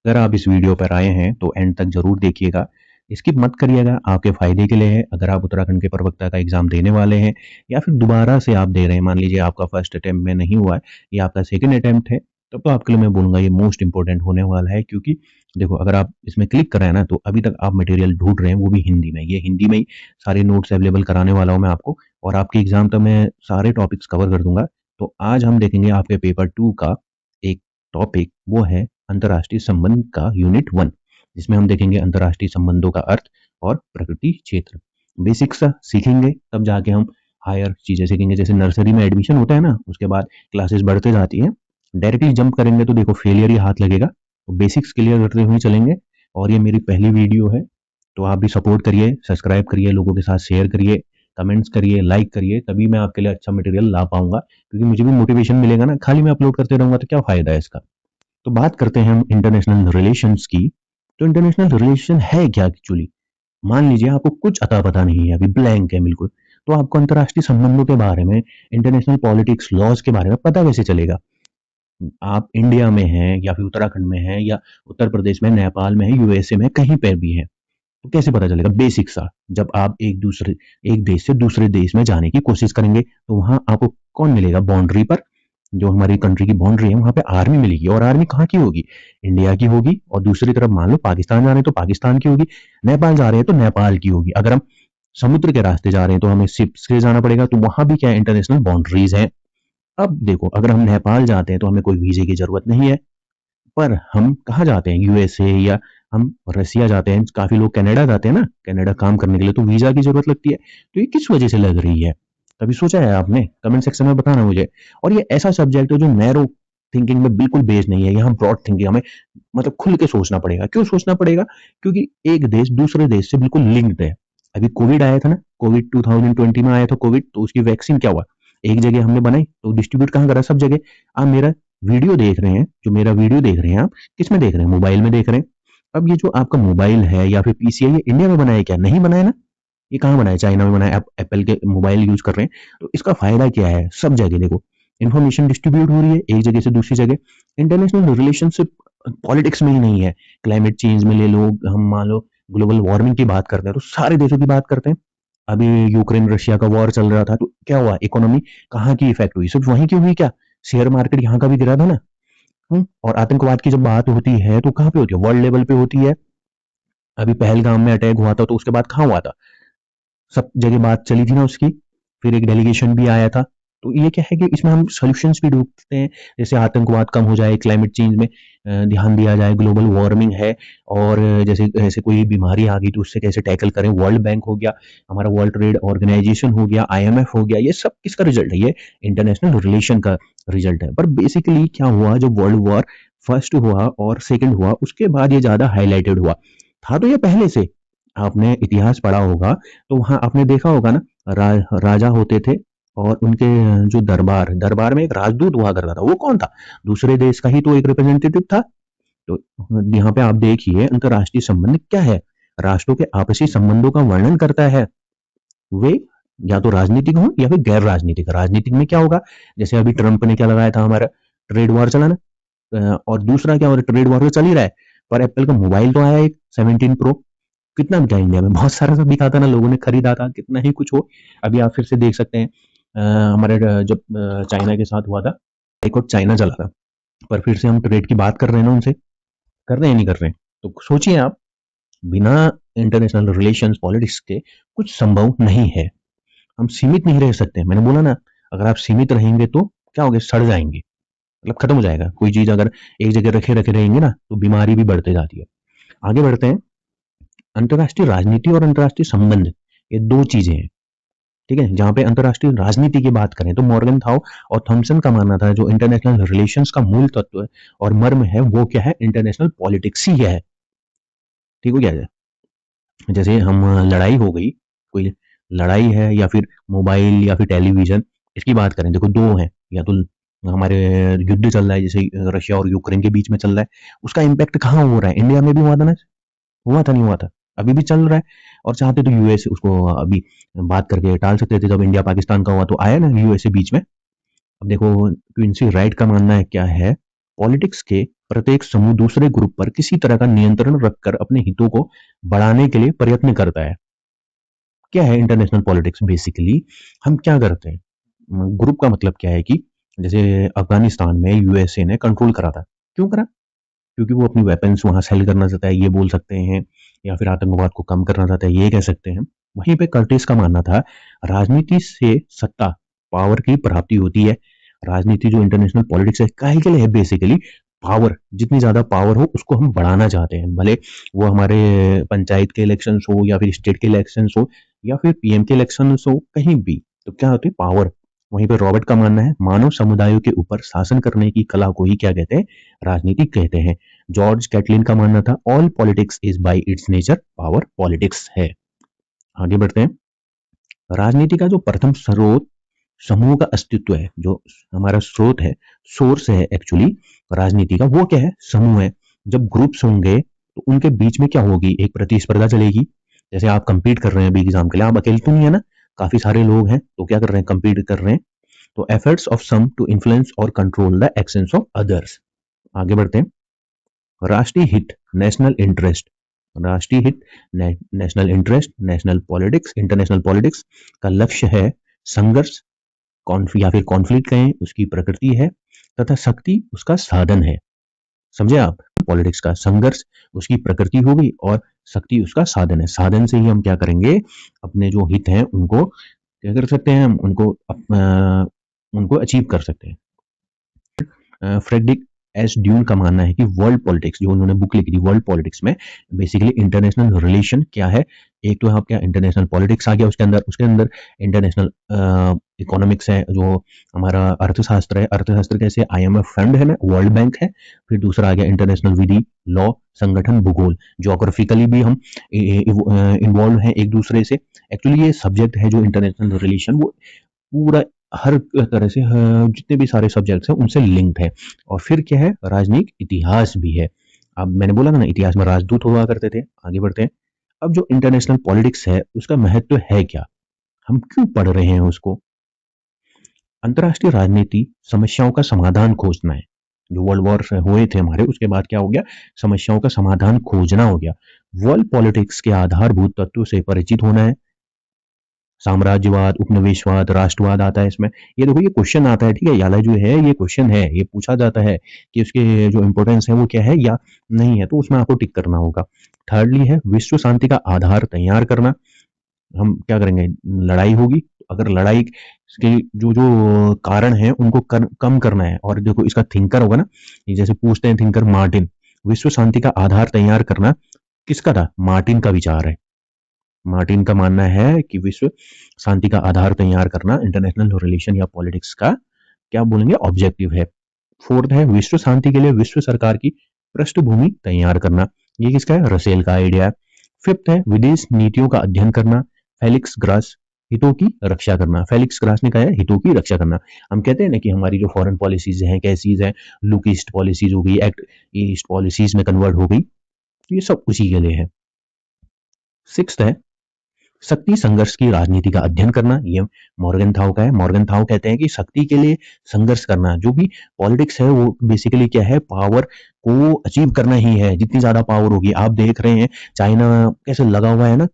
अगर आप इस वीडियो पर आए हैं तो एंड तक जरूर देखिएगा, स्किप मत करिएगा, आपके फायदे के लिए है। अगर आप उत्तराखंड के प्रवक्ता का एग्जाम देने वाले हैं या फिर दोबारा से आप दे रहे हैं, मान लीजिए आपका फर्स्ट अटेम्प्ट में नहीं हुआ है या आपका सेकंड अटेम्प्ट है, तब तो आपके लिए मैं बोलूंगा ये मोस्ट इंपॉर्टेंट होने वाला है। क्योंकि देखो, अगर आप इसमें क्लिक कर रहे हैं ना, तो अभी तक आप मटेरियल ढूंढ रहे हैं, वो भी हिंदी में। ये हिंदी में ही सारे नोट्स अवेलेबल कराने वाला हूँ मैं आपको, और आपके एग्जाम तक मैं सारे टॉपिक्स कवर कर दूंगा। तो आज हम देखेंगे आपके पेपर 2 का एक टॉपिक, वो है अंतर्राष्ट्रीय संबंध का यूनिट 1, जिसमें हम देखेंगे अंतर्राष्ट्रीय संबंधों का अर्थ और प्रकृति क्षेत्र। बेसिक्स सीखेंगे, तब जाके हम हायर चीजें सीखेंगे। जैसे नर्सरी में एडमिशन होता है ना, उसके बाद क्लासेस बढ़ते जाती हैं। डायरेक्टली जंप करेंगे तो देखो फेलियर ही हाथ लगेगा। तो बेसिक्स क्लियर करते हुए चलेंगे। और ये मेरी पहली वीडियो है, तो आप भी सपोर्ट करिए, सब्सक्राइब करिए, लोगों के साथ शेयर करिए, कमेंट्स करिए, लाइक करिए, तभी मैं आपके लिए अच्छा मटेरियल ला पाऊंगा। क्योंकि मुझे भी मोटिवेशन मिलेगा ना, खाली मैं अपलोड करते रहूंगा तो क्या फायदा है इसका। तो बात करते हैं हम इंटरनेशनल रिलेशंस की। तो इंटरनेशनल रिलेशन है क्या एक्चुअली? मान लीजिए आपको कुछ अता पता नहीं है, अभी ब्लैंक है बिल्कुल, तो आपको अंतर्राष्ट्रीय संबंधों के बारे में, इंटरनेशनल पॉलिटिक्स लॉज के बारे में पता कैसे चलेगा? आप इंडिया में हैं या फिर उत्तराखंड में हैं या उत्तर प्रदेश में, नेपाल में है, यूएसए में, कहीं पर भी है, तो कैसे पता चलेगा? बेसिक सा, जब आप एक देश से दूसरे देश में जाने की कोशिश करेंगे, तो वहां आपको कौन मिलेगा? बाउंड्री पर, जो हमारी कंट्री की बाउंड्री है, वहां पे आर्मी मिलेगी। और आर्मी कहाँ की होगी? इंडिया की होगी। और दूसरी तरफ मान लो पाकिस्तान जा रहे हैं तो पाकिस्तान की होगी, नेपाल जा रहे हैं तो नेपाल की होगी। अगर हम समुद्र के रास्ते जा रहे हैं तो हमें शिप से जाना पड़ेगा, तो वहां भी क्या इंटरनेशनल बाउंड्रीज है। अब देखो, अगर हम नेपाल जाते हैं तो हमें कोई वीजे की जरूरत नहीं है। पर हम कहाँ जाते हैं? यूएसए या हम रसिया जाते हैं, काफी लोग कनाडा जाते हैं ना, कनाडा काम करने के लिए, तो वीजा की जरूरत लगती है। तो ये किस वजह से लग रही है? कभी सोचा है आपने? कमेंट सेक्शन में बताना मुझे। और ये ऐसा सब्जेक्ट है जो नैरो थिंकिंग में बिल्कुल बेस्ड नहीं है, यहाँ ब्रॉड थिंकिंग, हमें मतलब खुल के सोचना पड़ेगा। क्यों सोचना पड़ेगा? क्योंकि एक देश दूसरे देश से बिल्कुल लिंक्ड है। अभी कोविड आया था ना, कोविड 2020 में आया था कोविड, तो उसकी वैक्सीन क्या हुआ? एक जगह हमने बनाई तो डिस्ट्रीब्यूट कहाँ करा? सब जगह। आप मेरा वीडियो देख रहे हैं, जो मेरा वीडियो देख रहे हैं आप, किस में देख रहे हैं? मोबाइल में देख रहे हैं। अब ये जो आपका मोबाइल है या फिर पीसी है, ये इंडिया में बनाया क्या? नहीं बनाया ना। ये कहाँ बनाया? चाइना में बनाया। आप एप्पल के मोबाइल यूज कर रहे हैं, तो इसका फायदा क्या है? सब जगह देखो, इन्फॉर्मेशन डिस्ट्रीब्यूट हो रही है एक जगह से दूसरी जगह। इंटरनेशनल रिलेशनशिप पॉलिटिक्स में ही नहीं है, क्लाइमेट चेंज में ले लो, हम मान लो ग्लोबल वार्मिंग की बात करते हैं तो सारे देशों की बात करते हैं। अभी यूक्रेन रशिया का वॉर चल रहा था, तो क्या हुआ? इकोनॉमी कहाँ की इफेक्ट हुई? सिर्फ वहीं की हुई क्या? शेयर मार्केट यहाँ का भी गिरा था ना। और आतंकवाद की जब बात होती है तो कहाँ पे होती है? वर्ल्ड लेवल पे होती है। अभी पहलगाम में अटैक हुआ था, तो उसके बाद कहाँ हुआ था? सब जगह बात चली थी ना उसकी। फिर एक डेलीगेशन भी आया था। तो ये क्या है कि इसमें हम सॉल्यूशंस भी ढूंढते हैं, जैसे आतंकवाद कम हो जाए, क्लाइमेट चेंज में ध्यान दिया जाए, ग्लोबल वार्मिंग है, और जैसे ऐसे कोई बीमारी आ गई तो उससे कैसे टैकल करें। वर्ल्ड बैंक हो गया, हमारा वर्ल्ड ट्रेड ऑर्गेनाइजेशन हो गया, आईएमएफ हो गया, ये सब किसका रिजल्ट है? ये इंटरनेशनल रिलेशन का रिजल्ट है। पर बेसिकली क्या हुआ, जो वर्ल्ड वॉर फर्स्ट हुआ और सेकंड हुआ, उसके बाद ये ज्यादा हाईलाइटेड हुआ। था तो ये पहले से, आपने इतिहास पढ़ा होगा तो वहां आपने देखा होगा ना, राजा होते थे, और उनके जो दरबार दरबार में एक राजदूत हुआ करता था। वो कौन था? दूसरे देश का ही तो एक रिप्रेजेंटेटिव था। तो यहाँ पे आप देखिए, अंतर्राष्ट्रीय संबंध क्या है? राष्ट्रों के आपसी संबंधों का वर्णन करता है। वे या तो राजनीतिक हो या फिर गैर राजनीतिक। राजनीतिक में क्या होगा? जैसे अभी ट्रंप ने क्या लगाया था, हमारा ट्रेड वॉर चला ना। और दूसरा क्या हो रहा है? ट्रेड वॉर तो चल ही रहा है, पर एप्पल का मोबाइल तो आया एक 17 प्रो। कितना बिका इंडिया में? बहुत सारा सा बिका था ना, लोगों ने खरीदा था, कितना ही कुछ हो। अभी आप फिर से देख सकते हैं, हमारे जब चाइना के साथ हुआ था, एक और चाइना चला था। पर फिर से हम ट्रेड की बात कर रहे हैं ना उनसे, कर रहे हैं नहीं कर रहे हैं? तो सोचिए आप, बिना इंटरनेशनल रिलेशंस पॉलिटिक्स के कुछ संभव नहीं है। हम सीमित नहीं रह सकते। मैंने बोला ना, अगर आप सीमित रहेंगे तो क्या होगा? सड़ जाएंगे, मतलब खत्म हो जाएगा। कोई चीज अगर एक जगह रखे रखे रहेंगे ना, तो बीमारी भी बढ़ते जाती है। आगे बढ़ते हैं। अंतर्राष्ट्रीय राजनीति और अंतर्राष्ट्रीय संबंध, ये दो चीजें हैं, ठीक है। जहां पे अंतर्राष्ट्रीय राजनीति की बात करें तो मॉर्गन थाउ और थॉमसन का मानना था, जो इंटरनेशनल रिलेशंस का मूल तत्व है और मर्म है, वो क्या है? इंटरनेशनल पॉलिटिक्स ही है। ठीक हो गया? जैसे हम लड़ाई हो गई, कोई लड़ाई है या फिर मोबाइल या फिर टेलीविजन, इसकी बात करें, देखो दो हैं। या तो हमारे युद्ध चल रहा है, जैसे रशिया और यूक्रेन के बीच में चल रहा है, उसका इम्पैक्ट कहाँ हो रहा है? इंडिया में भी हुआ था ना, हुआ था नहीं हुआ था? अभी भी चल रहा है। और चाहते तो यूएस उसको अभी बात करके टाल सकते थे। जब इंडिया पाकिस्तान का हुआ तो आया ना यूएसए बीच में। अब देखो, क्विंसी राइट का मानना है क्या है पॉलिटिक्स के प्रत्येक समूह दूसरे ग्रुप पर किसी तरह का नियंत्रण रखकर अपने हितों को बढ़ाने के लिए प्रयत्न करता है। क्या है इंटरनेशनल पॉलिटिक्स? बेसिकली हम क्या करते हैं, ग्रुप का मतलब क्या है कि जैसे अफगानिस्तान में यूएसए ने कंट्रोल करा था। क्यों करा? क्योंकि वो अपनी वेपन्स वहां सेल करना चाहता है, ये बोल सकते हैं, या फिर आतंकवाद को कम करना चाहता है, ये कह सकते हैं। वहीं पे कर्टिस का मानना था राजनीति से सत्ता, पावर की प्राप्ति होती है। राजनीति जो इंटरनेशनल पॉलिटिक्स है काहे के लिए है? बेसिकली पावर, जितनी ज्यादा पावर हो उसको हम बढ़ाना चाहते हैं, भले वो हमारे पंचायत के इलेक्शन हो या फिर स्टेट के इलेक्शन हो या फिर पीएम के इलेक्शन हो, कहीं भी तो क्या होती है? पावर। वहीं पे रॉबर्ट का मानना है मानव समुदायों के ऊपर शासन करने की कला को ही क्या कहते हैं? राजनीति कहते हैं। जॉर्ज कैटलिन का मानना था all politics is by it's nature power politics है। आगे बढ़ते हैं। राजनीति का जो प्रथम स्रोत समूह का अस्तित्व है, जो हमारा स्रोत है, सोर्स है एक्चुअली राजनीति का, वो क्या है? समूह है। जब ग्रुप्स होंगे तो उनके बीच में क्या होगी? एक प्रतिस्पर्धा चलेगी। जैसे आप कंपीट कर रहे हैं अभी एग्जाम के लिए, आप अकेले तो नहीं है ना, काफी सारे लोग हैं, तो क्या कर रहे हैं? कंपीट कर रहे हैं। तो efforts of some to influence और control the actions of others. आगे बढ़ते हैं। राष्ट्रीय हित, नेशनल इंटरेस्ट। राष्ट्रीय हित, national interest, national politics, international politics का लक्ष्य है संघर्ष, या फिर कॉन्फ्लिक्ट कहें, उसकी प्रकृति है, तथा शक्ति उसका साधन है। समझे आप? पॉलिटिक्स का संघर्ष उसकी प्रकृति होगी और शक्ति उसका साधन है। साधन से ही हम क्या करेंगे? अपने जो हित हैं उनको क्या कर सकते हैं? हम उनको अचीव कर सकते हैं। फ्रेडरिक एस ड्यून का मानना है कि वर्ल्ड पॉलिटिक्स, जो उन्होंने बुक लिखी थी वर्ल्ड पॉलिटिक्स में, बेसिकली इंटरनेशनल रिलेशन क्या है? एक तो आप क्या इंटरनेशनल पॉलिटिक्स आ गया, उसके अंदर इंटरनेशनल इकोनॉमिक्स है, जो हमारा अर्थशास्त्र है। अर्थशास्त्र कैसे? आईएमएफ फंड है ना, वर्ल्ड बैंक है। फिर दूसरा आ गया इंटरनेशनल विधि, लॉ, संगठन, भूगोल। ज्योग्राफिकली भी हम इन्वॉल्व हैं एक दूसरे से। एक्चुअली ये सब्जेक्ट है जो इंटरनेशनल रिलेशन, वो पूरा हर तरह से जितने भी सारे सब्जेक्ट्स हैं उनसे लिंक्ड है। और फिर क्या है? राजनीतिक इतिहास भी है। अब मैंने बोला था ना, इतिहास में राजदूत हुआ करते थे। आगे बढ़ते हैं। अब जो इंटरनेशनल पॉलिटिक्स है उसका महत्व है क्या? हम क्यों पढ़ रहे हैं उसको? अंतर्राष्ट्रीय राजनीति समस्याओं का समाधान खोजना है। जो वर्ल्ड वॉर हुए थे हमारे, उसके बाद क्या हो गया? समस्याओं का समाधान खोजना हो गया। वर्ल्ड पॉलिटिक्स के आधारभूत तत्वों से परिचित होना है। साम्राज्यवाद, उपनिवेशवाद, राष्ट्रवाद आता है इसमें। ये देखो, ये क्वेश्चन आता है, ठीक है, याला जो है ये क्वेश्चन है, ये पूछा जाता है कि उसके जो इंपॉर्टेंस है वो क्या है या नहीं है, तो उसमें आपको टिक करना होगा। थर्डली है विश्व शांति का आधार तैयार करना। हम क्या करेंगे? लड़ाई होगी, अगर लड़ाई के जो जो कारण है उनको कम करना है। और देखो, इसका थिंकर होगा ना, ये जैसे पूछते हैं थिंकर मार्टिन, विश्व शांति का आधार तैयार करना किसका था? मार्टिन का विचार है। मार्टिन का मानना है कि विश्व शांति का आधार तैयार करना इंटरनेशनल रिलेशन या पॉलिटिक्स का क्या बोलेंगे? ऑब्जेक्टिव है। फोर्थ है विश्व शांति के लिए विश्व सरकार की पृष्ठभूमि तैयार करना। ये किसका है? रसेल का आइडिया है। फिफ्थ है विदेश नीतियों का अध्ययन करना। फेलिक्स ग्रास, हितों की रक्षा करना। फेलिक्स ग्रास ने कहा है हितों की रक्षा करना। हम कहते हैं ना कि हमारी जो फॉरेन पॉलिसीज हैं कैसीज हैं, लुक ईस्ट पॉलिसीज हो गई, एक्ट ईस्ट पॉलिसीज में कन्वर्ट हो गई, तो ये सब उसी के लिए है। सिक्स्थ है शक्ति संघर्ष की राजनीति का अध्ययन करना। ये मॉर्गन थाउ का है। मॉर्गन थाउ कहते हैं कि शक्ति के लिए संघर्ष करना, जो भी पॉलिटिक्स है वो बेसिकली क्या है? पावर को अचीव करना ही है। जितनी ज्यादा पावर होगी, आप देख रहे हैं चाइना कैसे लगा हुआ है ना।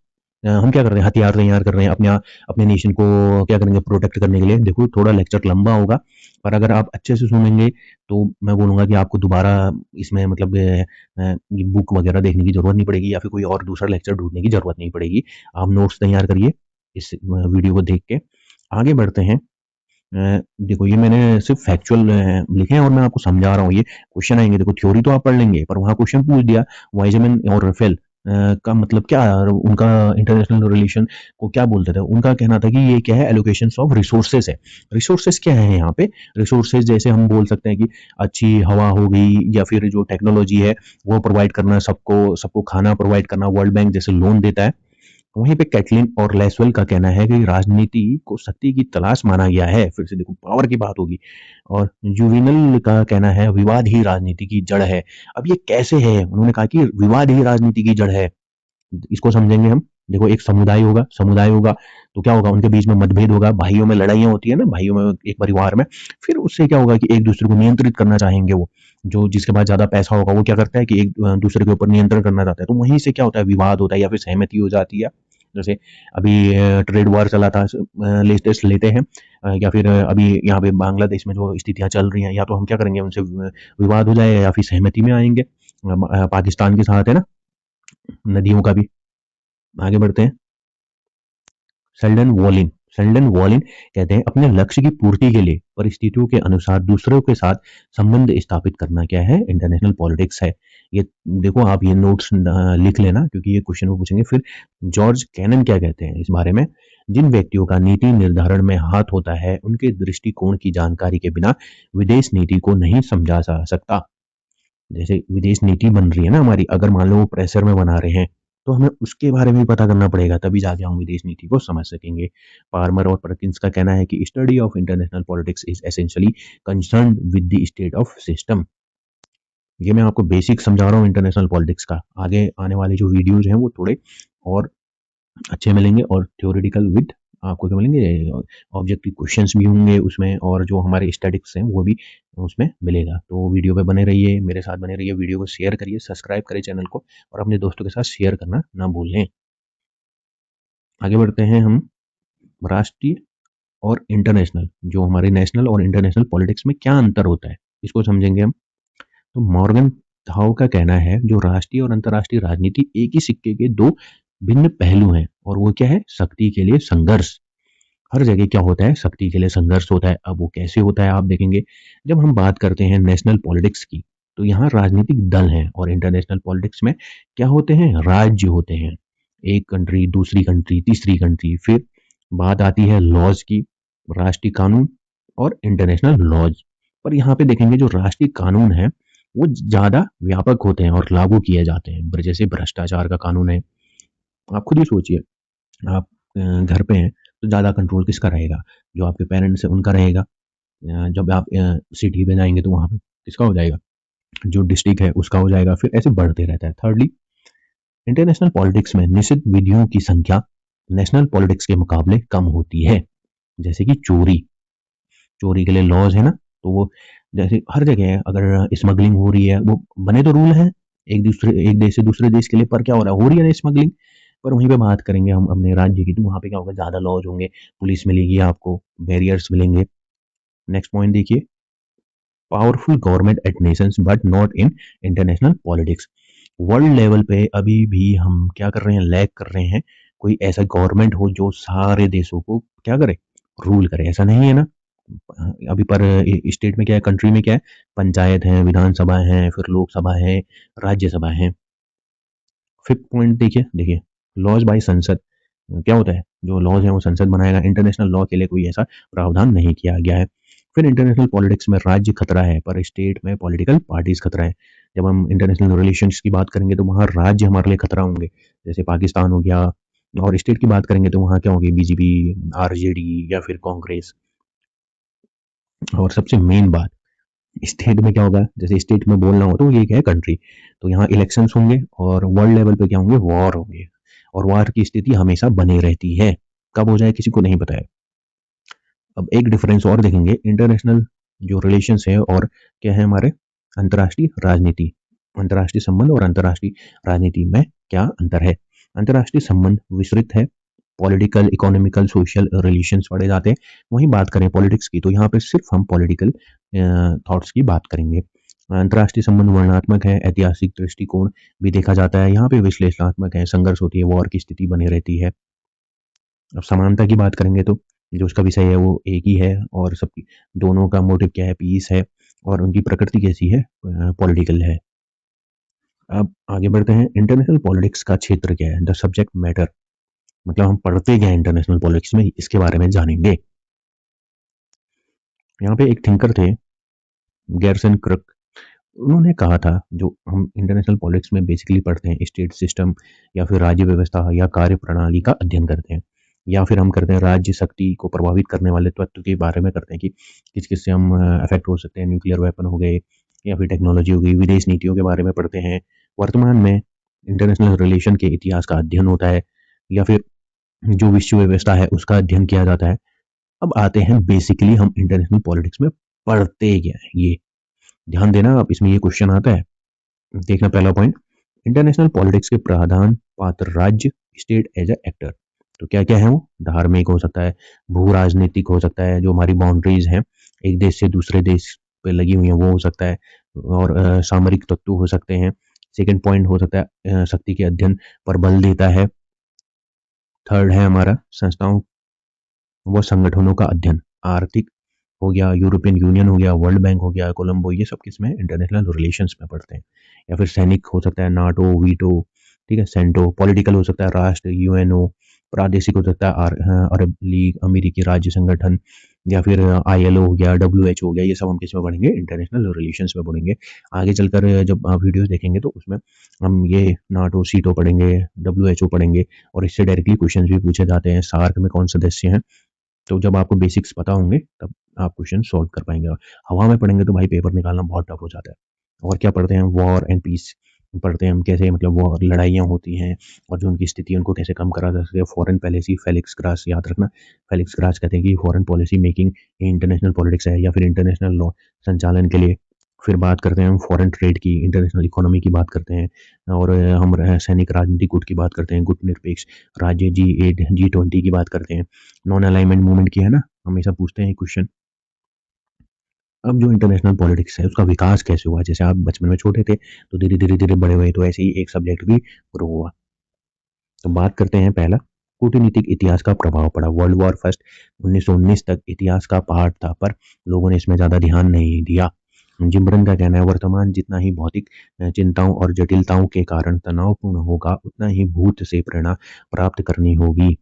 हम क्या कर रहे हैं? हथियार तैयार कर रहे हैं अपने नेशन को क्या करेंगे? प्रोटेक्ट करने के लिए। देखो, थोड़ा लेक्चर लंबा होगा, पर अगर आप अच्छे से सुनेंगे तो मैं बोलूंगा कि आपको दोबारा इसमें मतलब ये बुक वगैरह देखने की जरूरत नहीं पड़ेगी, या फिर कोई और दूसरा लेक्चर ढूंढने की जरूरत नहीं पड़ेगी। आप नोट्स तैयार करिए इस वीडियो को देख के। आगे बढ़ते हैं। देखो, ये मैंने सिर्फ फैक्चुअल लिखे हैं और मैं आपको समझा रहा हूँ। ये क्वेश्चन आएंगे, देखो थ्योरी तो आप पढ़ लेंगे, पर वहां क्वेश्चन पूछ दिया वाइजमैन और रफेल का मतलब क्या है? उनका इंटरनेशनल रिलेशन को क्या बोलते थे? उनका कहना था कि ये क्या है? एलोकेशन ऑफ रिसोर्सेज है। रिसोर्सेज क्या है यहाँ पे? रिसोर्सेज जैसे हम बोल सकते हैं कि अच्छी हवा हो गई, या फिर जो टेक्नोलॉजी है वो प्रोवाइड करना, सबको सबको खाना प्रोवाइड करना, वर्ल्ड बैंक जैसे लोन देता है। वहीं पे कैटलिन और लेसवेल का कहना है कि राजनीति को शक्ति की तलाश माना गया है। फिर से देखो, पावर की बात होगी। और जुविनल का कहना है विवाद ही राजनीति की जड़ है। अब ये कैसे है? उन्होंने कहा कि विवाद ही राजनीति की जड़ है। इसको समझेंगे हम। देखो एक समुदाय होगा तो क्या होगा, उनके बीच में मतभेद होगा, भाइयों में लड़ाइयाँ होती है ना, भाइयों में एक परिवार में, फिर उससे क्या होगा कि एक दूसरे को नियंत्रित करना चाहेंगे वो, जो जिसके पास ज़्यादा पैसा होगा वो क्या करता है कि एक दूसरे के ऊपर नियंत्रण करना चाहता है, तो वहीं से क्या होता है, विवाद होता है या फिर सहमति हो जाती है। जैसे अभी ट्रेड वॉर चला था, लेटेस्ट लेते हैं, या फिर अभी यहाँ पे बांग्लादेश में जो स्थितियाँ चल रही हैं, या तो हम क्या करेंगे, उनसे विवाद हो जाए या फिर सहमति में आएंगे। पाकिस्तान के साथ है ना, नदियों का भी। आगे बढ़ते हैं। शेल्डन वॉलिन कहते हैं अपने लक्ष्य की पूर्ति के लिए परिस्थितियों के अनुसार दूसरों के साथ संबंध स्थापित करना क्या है, इंटरनेशनल पॉलिटिक्स है। ये देखो आप ये नोट्स लिख लेना, क्योंकि ये क्वेश्चन वो पूछेंगे। फिर जॉर्ज कैनन क्या कहते हैं इस बारे में, जिन व्यक्तियों का नीति निर्धारण में हाथ होता है उनके दृष्टिकोण की जानकारी के बिना विदेश नीति को नहीं समझा जा सकता। जैसे विदेश नीति बन रही है ना हमारी, अगर मान लो वो प्रेशर में बना रहे हैं, तो हमें उसके बारे में भी पता करना पड़ेगा, तभी जाके हम विदेश नीति को समझ सकेंगे। पार्मर और परकिंस का कहना है कि study of international politics is essentially concerned with the state of system. ये मैं आपको बेसिक समझा रहा हूँ इंटरनेशनल पॉलिटिक्स का। आगे आने वाले जो वीडियोज हैं वो थोड़े और अच्छे मिलेंगे, और थ्योरेटिकल विद आपको क्या मिलेंगे, ऑब्जेक्टिव क्वेश्चंस भी होंगे उसमें, और जो हमारे स्टैटिक्स हैं वो भी उसमें मिलेगा। तो वीडियो पे बने रहिए, मेरे साथ बने रहिए, वीडियो को शेयर करिए, सब्सक्राइब करिए चैनल को, और अपने दोस्तों के साथ शेयर करना ना भूलें। आगे बढ़ते हैं हम। राष्ट्रीय और इंटरनेशनल, जो हमारे नेशनल और इंटरनेशनल पॉलिटिक्स में क्या अंतर होता है, इसको समझेंगे हम। तो मॉर्गन थाउ का कहना है जो राष्ट्रीय और अंतर्राष्ट्रीय राजनीति एक ही सिक्के के दो भिन्न पहलू हैं, और वो क्या है, शक्ति के लिए संघर्ष। हर जगह क्या होता है, शक्ति के लिए संघर्ष होता है। अब वो कैसे होता है आप देखेंगे। जब हम बात करते हैं नेशनल पॉलिटिक्स की, तो यहाँ राजनीतिक दल हैं, और इंटरनेशनल पॉलिटिक्स में क्या होते हैं, राज्य होते हैं। एक कंट्री, दूसरी कंट्री, तीसरी कंट्री। फिर बात आती है लॉज की, राष्ट्रीय कानून और इंटरनेशनल लॉज। पर यहाँ पे देखेंगे जो राष्ट्रीय कानून है वो ज़्यादा व्यापक होते हैं और लागू किए जाते हैं। जैसे भ्रष्टाचार का कानून है, आप खुद ही सोचिए, आप घर पे हैं तो ज़्यादा कंट्रोल किसका रहेगा, जो आपके पेरेंट्स हैं उनका रहेगा। जब आप सिटी में जाएंगे तो वहाँ पे किसका हो जाएगा, जो डिस्ट्रिक्ट है उसका हो जाएगा। फिर ऐसे बढ़ते रहता है। थर्डली, इंटरनेशनल पॉलिटिक्स में निश्चित विधियों की संख्या नेशनल पॉलिटिक्स के मुकाबले कम होती है। जैसे कि चोरी, चोरी के लिए लॉज है ना, तो वो जैसे हर जगह है, अगर स्मगलिंग हो रही है, वो बने तो रूल हैं एक देश से दूसरे देश के लिए, पर क्या हो रहा है, हो रही है ना स्मगलिंग। पर वहीं पे बात करेंगे हम अपने राज्य की, तो वहाँ पे क्या होगा, ज़्यादा लॉज होंगे, पुलिस मिलेगी आपको, बैरियर्स मिलेंगे। नेक्स्ट पॉइंट देखिए, powerful government at Nations but not in international politics. World level पे अभी भी हम क्या कर रहे हैं, लैग कर रहे हैं। कोई ऐसा गवर्नमेंट हो जो सारे देशों को क्या करे, रूल करे, ऐसा नहीं है ना। अभी पर स्टेट में क्या है, कंट्री में क्या है, पंचायत है, विधानसभा है, फिर लोकसभा है, राज्यसभा है। फिफ्थ पॉइंट देखिए, लॉज बाय संसद। क्या होता है, जो लॉज है वो संसद बनाएगा। इंटरनेशनल लॉ के लिए कोई ऐसा प्रावधान नहीं किया गया है। फिर इंटरनेशनल पॉलिटिक्स में राज्य खतरा है, पर स्टेट में पॉलिटिकल पार्टीज खतरा है। जब हम इंटरनेशनल रिलेशंस की बात करेंगे तो वहाँ राज्य हमारे लिए खतरा होंगे, जैसे पाकिस्तान हो गया। और स्टेट की बात करेंगे तो वहाँ क्या होगी, बीजेपी, आरजेडी या फिर कांग्रेस। और सबसे मेन बात, स्टेट में क्या होगा, जैसे स्टेट में बोलना हो तो ये क्या है, कंट्री, तो यहाँ इलेक्शंस होंगे, और वर्ल्ड लेवल पे क्या होंगे, वॉर होंगे। और वॉर की स्थिति हमेशा बनी रहती है, कब हो जाए किसी को नहीं पता है। अब एक डिफरेंस और देखेंगे, इंटरनेशनल जो रिलेशंस है और क्या है हमारे अंतर्राष्ट्रीय राजनीति, अंतर्राष्ट्रीय संबंध और अंतर्राष्ट्रीय राजनीति में क्या अंतर है। अंतर्राष्ट्रीय संबंध विस्तृत है, पॉलिटिकल, इकोनॉमिकल, सोशल रिलेशंस पढ़े जाते हैं। वहीं बात करें पॉलिटिक्स की, तो यहाँ पे सिर्फ हम पॉलिटिकल थॉट्स की बात करेंगे। अंतर्राष्ट्रीय संबंध वर्णनात्मक है, ऐतिहासिक दृष्टिकोण भी देखा जाता है। यहाँ पे विश्लेषणात्मक है, संघर्ष होती है, वॉर की स्थिति बनी रहती है। अब समानता की बात करेंगे तो जो उसका विषय है वो एक ही है, और सबकी दोनों का मोटिव क्या है, पीस है, और उनकी प्रकृति कैसी है, पॉलिटिकल है। अब आगे बढ़ते हैं, इंटरनेशनल पॉलिटिक्स का क्षेत्र क्या है, द सब्जेक्ट मैटर, मतलब हम पढ़ते क्या है इंटरनेशनल पॉलिटिक्स में, इसके बारे में जानेंगे। यहाँ पे एक थिंकर थे, गैरसन क्रक। उन्होंने कहा था, जो हम इंटरनेशनल पॉलिटिक्स में बेसिकली पढ़ते हैं, स्टेट सिस्टम या फिर राज्य व्यवस्था या कार्य प्रणाली का अध्ययन करते हैं, या फिर हम करते हैं राज्य शक्ति को प्रभावित करने वाले तत्व के बारे में करते हैं कि किस किस से हम अफेक्ट हो सकते हैं, न्यूक्लियर वेपन हो गए या फिर टेक्नोलॉजी हो गई, विदेश नीतियों के बारे में पढ़ते हैं। वर्तमान में इंटरनेशनल रिलेशन के इतिहास का अध्ययन होता है, या फिर जो विश्व व्यवस्था है उसका अध्ययन किया जाता है। अब आते हैं बेसिकली हम इंटरनेशनल पॉलिटिक्स में पढ़ते क्या है, ये ध्यान देना आप, इसमें ये क्वेश्चन आता है। देखना पहला पॉइंट, इंटरनेशनल पॉलिटिक्स के प्रधान पात्र राज्य, स्टेट एज अ एक्टर। तो क्या क्या है वो, धार्मिक हो सकता है, भू राजनीतिक हो सकता है, जो हमारी बाउंड्रीज हैं एक देश से दूसरे देश पे लगी हुई हैं वो हो सकता है, और सामरिक तत्व हो सकते हैं। सेकंड पॉइंट हो सकता है शक्ति के अध्ययन पर बल देता है। थर्ड है हमारा संस्थाओं व संगठनों का अध्ययन, आर्थिक हो गया, यूरोपियन यूनियन हो गया, वर्ल्ड बैंक हो गया, कोलंबो, ये सब किसमें, इंटरनेशनल रिलेशंस में पढ़ते हैं। या फिर सैनिक हो सकता है, नाटो, वीटो, ठीक है, सेंटो। पॉलिटिकल हो सकता है, राष्ट्र, यूएनओ। प्रादेशिक हो सकता है, अरब लीग, अमेरिकी राज्य संगठन, या फिर आईएलओ हो गया, डब्ल्यूएच हो गया। ये सब हम किस में पढ़ेंगे, इंटरनेशनल रिलेशंस में पढ़ेंगे। आगे चलकर जब आप वीडियोस देखेंगे तो उसमें हम ये नाटो, सीटो पढ़ेंगे, डब्ल्यूएचओ पढ़ेंगे, और इससे डायरेक्टली क्वेश्चन भी पूछे जाते हैं, सार्क में कौन सदस्य हैं। तो जब आपको बेसिक्स पता होंगे तब आप क्वेश्चन सॉल्व कर पाएंगे। हवा में पढ़ेंगे तो भाई पेपर निकालना बहुत टफ हो जाता है। और क्या पढ़ते हैं, वॉर एंड पीस पढ़ते हैं हम, कैसे मतलब वॉर, लड़ाइयाँ होती हैं और जो उनकी स्थिति है उनको कैसे कम करा जा सकता है। फॉरेन पॉलिसी, फेलिक्स ग्रास याद रखना। फेलिक्स ग्रास कहते हैं कि foreign policy making international politics है, या फिर इंटरनेशनल लॉ संचालन के लिए। फिर बात करते हैं हम फॉरेन ट्रेड की, इंटरनेशनल इकोनॉमी की बात करते हैं, और हम सैनिक राजनीतिक गुट की बात करते हैं, गुट निरपेक्ष राज्य, G8 G20 की बात करते हैं। नॉन अलाइनमेंट मूवमेंट की है ना, हमेशा पूछते हैं क्वेश्चन। अब जो इंटरनेशनल पॉलिटिक्स है उसका विकास कैसे हुआ, जैसे आप बचपन में छोटे थे तो धीरे धीरे धीरे बड़े हुए, तो ऐसे ही एक सब्जेक्ट भी ग्रो हुआ। तो बात करते हैं पहला, कूटनीतिक इतिहास का प्रभाव पड़ा। वर्ल्ड वॉर फर्स्ट 1919 तक इतिहास का पाठ था, पर लोगों ने इसमें ज़्यादा ध्यान नहीं दिया। जिम्बरन का कहना है, वर्तमान जितना ही भौतिक चिंताओं और जटिलताओं के कारण तनावपूर्ण होगा, उतना ही भूत से प्रेरणा प्राप्त करनी होगी।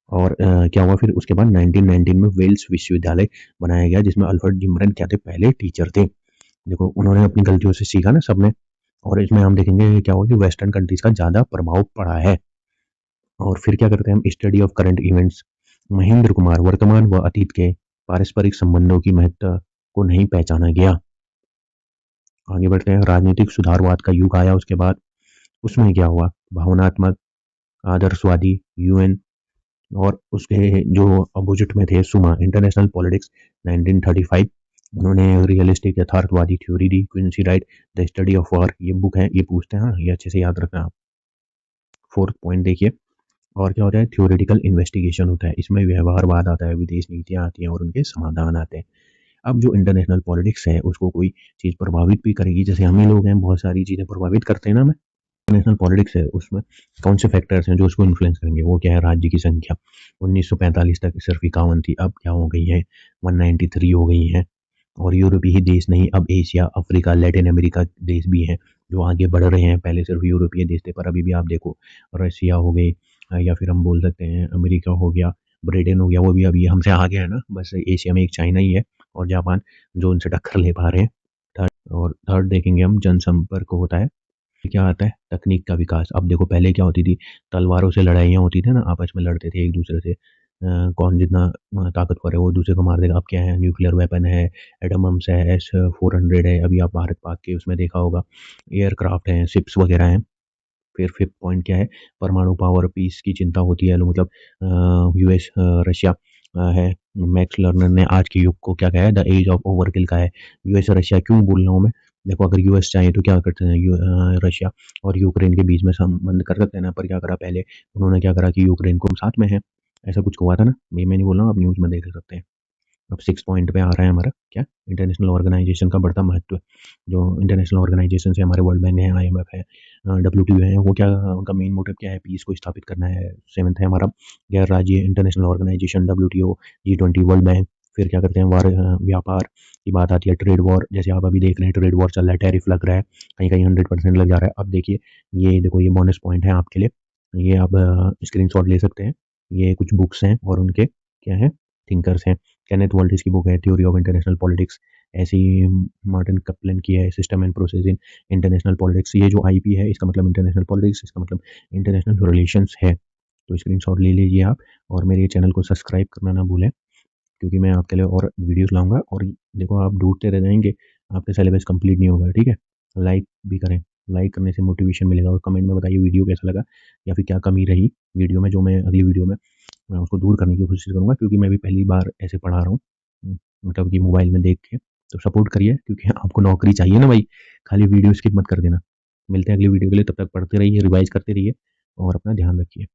और क्या हुआ फिर उसके बाद 1919 में वेल्स विश्वविद्यालय बनाया गया, जिसमें अल्फ्रेड जिम्बरन क्या थे, पहले टीचर थे। देखो उन्होंने अपनी गलतियों से सीखा ना सबने। और इसमें हम देखेंगे क्या होगा कि वेस्टर्न कंट्रीज का ज़्यादा प्रभाव पड़ा है। और फिर क्या करते हैं हम, study of current events. Mahendra Kumar, वर्तमान व अतीत के पारस्परिक संबंधों की महत्ता को नहीं पहचाना गया। आगे बढ़ते हैं, राजनीतिक सुधारवाद का युग आया उसके बाद। उसमें क्या हुआ, भावनात्मक आदर्शवादी यूएन, और उसके जो अपोजिट में थे सुमा, इंटरनेशनल पॉलिटिक्स 1935। उन्होंने रियलिस्टिक यथार्थवादी थ्योरी दी, Quincy Wright, the study of war, ये बुक है, ये पूछते हैं, हाँ ये अच्छे से याद रखना आप। फोर्थ पॉइंट देखिए, और क्या होता है, थ्योरेटिकल इन्वेस्टिगेशन होता है, इसमें व्यवहारवाद आता है, विदेश नीतियाँ आती हैं और उनके समाधान आते हैं। अब जो इंटरनेशनल पॉलिटिक्स है उसको कोई चीज़ प्रभावित भी करेगी, जैसे हम ही लोग हैं, बहुत सारी चीज़ें प्रभावित करते हैं ना हमें। इंटरनेशनल पॉलिटिक्स है उसमें कौन से फैक्टर्स हैं जो उसको इन्फ्लुएंस करेंगे, वो क्या है, राज्य की संख्या। 1945 तक सिर्फ 51 थी, अब क्या हो गई है, 193 हो गई हैं। और यूरोपीय ही देश नहीं, अब एशिया, अफ्रीका, लैटिन अमेरिका देश भी हैं जो आगे बढ़ रहे हैं। पहले सिर्फ यूरोपीय देश थे, पर अभी भी आप देखो रशिया हो गई, या फिर हम बोल सकते हैं अमेरिका हो गया, ब्रिटेन हो गया, वो भी अभी हमसे आगे है ना। बस एशिया में एक चाइना ही है और जापान जो उनसे टक्कर ले पा रहे हैं। थर्ड देखेंगे हम, जनसंपर्क होता है। क्या आता है, तकनीक का विकास। अब देखो पहले क्या होती थी, तलवारों से लड़ाइयाँ होती थी ना, आपस में लड़ते थे एक दूसरे से, कौन जितना ताकतवर है वो दूसरे को मार देगा। अब क्या है, न्यूक्लियर वेपन है, एटम बम्स है, S-400 है, अभी आप भारत पाक के उसमें देखा होगा, एयरक्राफ्ट हैं, शिप्स वगैरह हैं। फिर फिफ्थ पॉइंट क्या है, परमाणु पावर पीस की चिंता होती है, मतलब यूएस, रशिया है। मैक्स लर्नर ने आज के युग को क्या कहा है, द एज ऑफ ओवरकिल का है। यूएस रशिया क्यों बोल रहा हूँ मैं, देखो अगर यूएस चाहे तो क्या करते हैं, रशिया और यूक्रेन के बीच में संबंध कर सकते हैं ना, पर क्या करा पहले, उन्होंने क्या करा कि यूक्रेन को साथ में है, ऐसा कुछ हुआ था ना, ये मैं नहीं बोल रहा हूँ, आप न्यूज़ में देख सकते हैं। अब सिक्स पॉइंट पे आ रहा है हमारा क्या, इंटरनेशनल ऑर्गेनाइजेशन का बढ़ता महत्व। जो इंटरनेशनल ऑर्गेनाइजेशन है हमारे, वर्ल्ड बैंक है, आईएमएफ है, WTO है, वो क्या, उनका मेन मोटिव क्या है, पीस को स्थापित करना है। सेवंथ है हमारा गैर राज्य international organization, WTO, G20, world bank. फिर क्या करते हैं, व्यापार की बात आती है, ट्रेड वॉर, जैसे आप अभी देख रहे हैं ट्रेड वॉर चल रहा है, टैरिफ लग रहा है, कहीं कहीं 100% लग जा रहा है। अब देखिए, ये देखो ये बोनस पॉइंट है आपके लिए, ये आप स्क्रीनशॉट ले सकते हैं। ये कुछ बुक्स हैं और उनके क्या है, थिंकर्स हैं। केनेथ वॉल्टिस की बुक है थ्योरी ऑफ इंटरनेशनल पॉलिटिक्स, ऐसी मार्टिन कपलन की है system and process in international politics. ये जो आईपी है इसका मतलब इंटरनेशनल पॉलिटिक्स, इसका मतलब इंटरनेशनल रिलेशंस है। तो स्क्रीनशॉट ले लीजिए आप, और मेरे चैनल को सब्सक्राइब करना ना भूलें, क्योंकि मैं आपके लिए और वीडियोस लाऊंगा। और देखो आप ढूंढते रह जाएंगे, आपका सिलेबस कंप्लीट नहीं होगा, ठीक है, लाइक भी करें। लाइक करने से मोटिवेशन मिलेगा और कमेंट में बताइए वीडियो कैसा लगा या फिर क्या कमी रही वीडियो में, जो मैं अगली वीडियो में मैं उसको दूर करने की कोशिश करूँगा, क्योंकि मैं भी पहली बार ऐसे पढ़ा रहा हूँ। मतलब कि मोबाइल में देख के। तो सपोर्ट करिए क्योंकि आपको नौकरी चाहिए ना भाई, खाली वीडियो स्किप मत कर देना। मिलते हैं अगली वीडियो के लिए, तब तक पढ़ते रहिए, रिवाइज़ करते रहिए और अपना ध्यान रखिए।